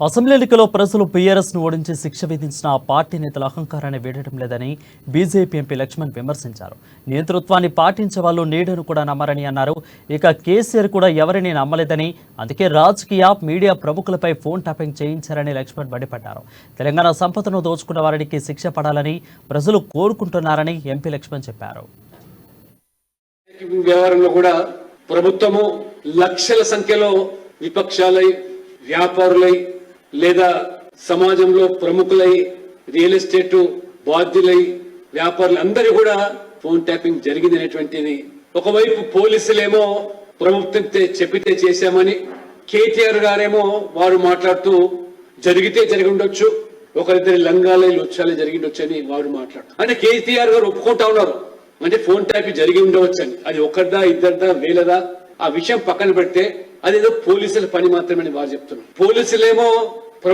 Assembly ఎన్నికలో ప్రజలు BRS ను ఓడించి శిక్ష విధించిన ఆ పార్టీ నేతల అహంకారాన్ని వీడటం లేదని బీజేపీ ఎంపీ లక్ష్మణ్ విమర్శించారు. నేతృత్వాన్ని పాటించే వాళ్ళు నీడను కూడా నమ్మరని అన్నారు. ఇక కేసీఆర్ కూడా ఎవరిని నమ్మలేదని, అందుకే రాజకీయ మీడియా ప్రముఖులపై ఫోన్ ట్యాపింగ్ చేయించారని లక్ష్మణ్ మండిపడ్డారు. తెలంగాణ సంపదను దోచుకున్న వారికి శిక్ష పడాలని ప్రజలు కోరుకుంటున్నారని ఎంపీ లక్ష్మణ్ చెప్పారు. వ్యవహారంలో కూడా ప్రభుత్వము లక్షల సంఖ్యలో విపక్షాలై, వ్యాపారులై లేదా సమాజంలో ప్రముఖులై, రియల్ ఎస్టేట్ బాధ్యులై, వ్యాపారులు అందరూ కూడా ఫోన్ ట్యాపింగ్ జరిగింది అనేటువంటిది. ఒకవైపు పోలీసులేమో ప్రభుత్వం చెప్పితే చేశామని, కేటీఆర్ గారేమో వారు మాట్లాడుతూ జరిగితే జరిగి ఉండొచ్చు, ఒకరిద్దరి లంగాలే లుచ్చాలే జరిగిండొచ్చు అని వారు మాట్లాడుతూ, అంటే కేటీఆర్ గారు ఒప్పుకుంటా ఉన్నారు అంటే ఫోన్ ట్యాపింగ్ జరిగి ఉండవచ్చు అని. అది ఒకరిదా ఇద్దరిదా వేలదా ఆ విషయం పక్కన పెడితే అదేదో పోలీసుల పని మాత్రమే వారు చెప్తున్నారు. పోలీసులేమో